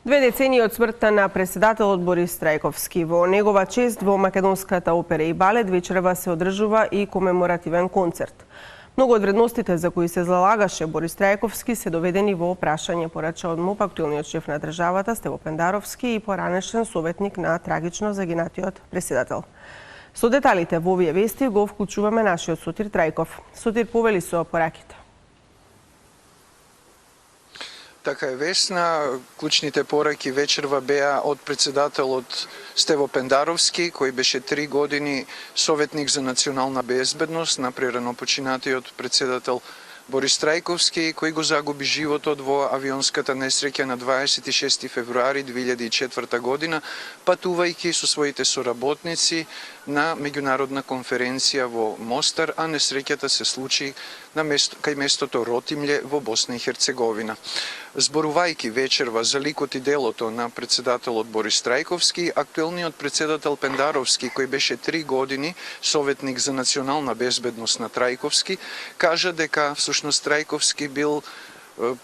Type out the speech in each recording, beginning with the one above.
Две децении од смртта на председателот Борис Трајковски. Во негова чест во Македонската опера и балет вечерва се одржува и комеморативен концерт. Многу од вредностите за кои се залагаше Борис Трајковски се доведени во прашање, порача од МУП актуелниот шеф на државата Стево Пендаровски и поранешен советник на трагично загинатиот председател. Со деталите во овие вести го вклучуваме нашиот Сотир Трајков. Сотир, повели со пораките. Така е, Весна. Клучните пораки вечерва беа од председателот Стево Пендаровски, кој беше 3 години советник за национална безбедност на прерано починатиот председател Борис Трајковски, кој го загуби животот во авионската несреќа на 26 февруари 2004 година, патувајќи со своите соработници на меѓународна конференција во Мостар, а несреќата се случи кај местото Ротимље во Босна и Херцеговина. Зборувајќи вечерва за ликот и делото на председателот Борис Трајковски, актуелниот председател Пендаровски, кој беше 3 години советник за национална безбедност на Трајковски, кажа дека всушност Трајковски бил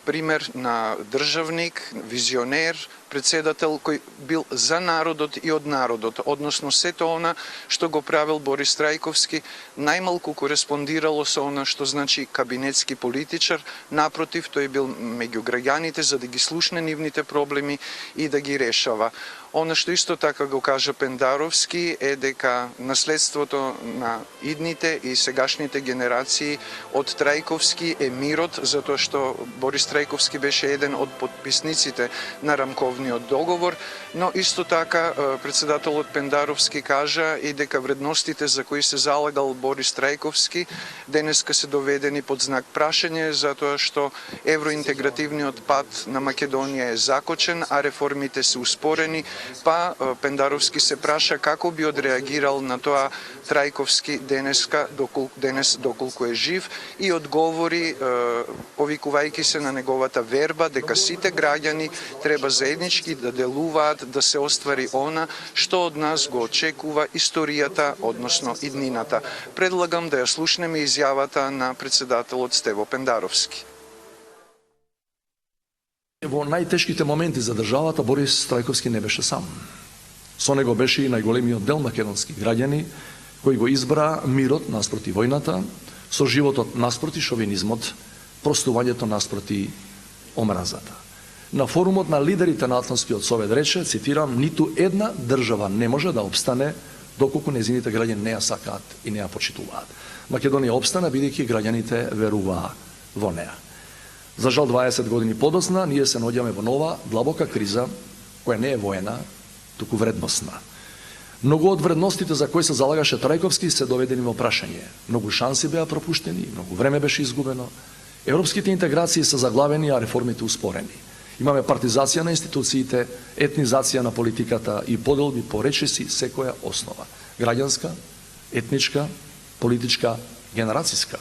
пример на државник, визионер, председател кој бил за народот и од народот, односно сето она што го правил Борис Трајковски најмалку кореспондирало со она што значи кабинетски политичар, напротив, тој бил меѓу граѓаните за да ги слушне нивните проблеми и да ги решава. Она што исто така го кажа Пендаровски е дека наследството на идните и сегашните генерации од Трајковски е мирот, затоа што Борис Трајковски беше еден од подписниците на рамковниот договор, но исто така председателот Пендаровски кажа и дека вредностите за кои се залагал Борис Трајковски денеска се доведени под знак прашање, затоа што евроинтегративниот пат на Македонија е закочен, а реформите се успорени, па Пендаровски се праша како би одреагирал на тоа Трајковски денес доколку е жив и одговори повикувајќи се на неговата верба дека сите граѓани треба заеднички да делуваат да се оствари она што од нас го очекува историјата, односно иднината. Предлагам да ја слушнеме изјавата на председателот Стево Пендаровски. Во најтешките моменти за државата Борис Трајковски не беше сам. Со него беше и најголемиот дел македонски граѓани кои го избра мирот наспроти војната, со животот наспроти шовинизмот, простувањето наспроти омразата. На форумот на лидерите на Атлантскиот совет рече, цитирам, ниту една држава не може да обстане доколку незините граѓани не ја сакаат и не ја почитуваат. Македонија обстана бидејќи граѓаните веруваа во неа. За жал 20 години подоцна ние се наоѓаме во нова длабока криза која не е воена, туку вредностна. Многу од вредностите за кои се залагаше Трајковски се доведени во прашање. Многу шанси беа пропуштени, многу време беше изгубено. Европските интеграции се заглавени, а реформите успорени. Имаме партизација на институциите, етнизација на политиката и поделби по речиси секоја основа. Граѓанска, етничка, политичка, генерацијска.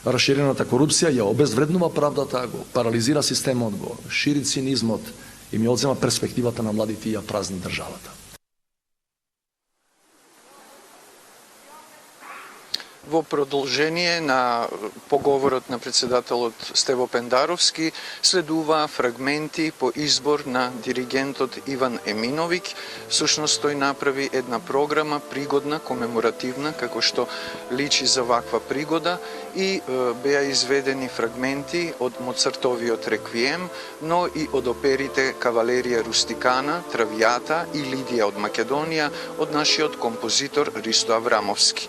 Расширената корупција ја обезвреднува правдата, го парализира системот, го шири цинизмот и ми одзема перспективата на младите и ја празни државата. Во продолжение на поговорот на председателот Стево Пендаровски следува фрагменти по избор на диригентот Иван Еминовиќ. Всушност тој направи една програма пригодна, комеморативна, како што личи за ваква пригода и беа изведени фрагменти од Моцартовиот реквием, но и од оперите Кавалерија Рустикана, Травијата и Лидија од Македонија од нашиот композитор Ристо Аврамовски.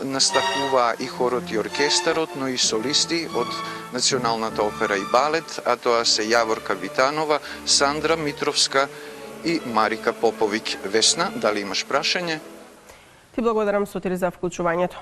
Настапува и хорот и оркестарот, но и солисти од Националната опера и балет, а тоа се Јаворка Витанова, Сандра Митровска и Марика Поповиќ. Весна, дали имаш прашање? Ти благодарам, Сотир, за вклучувањето.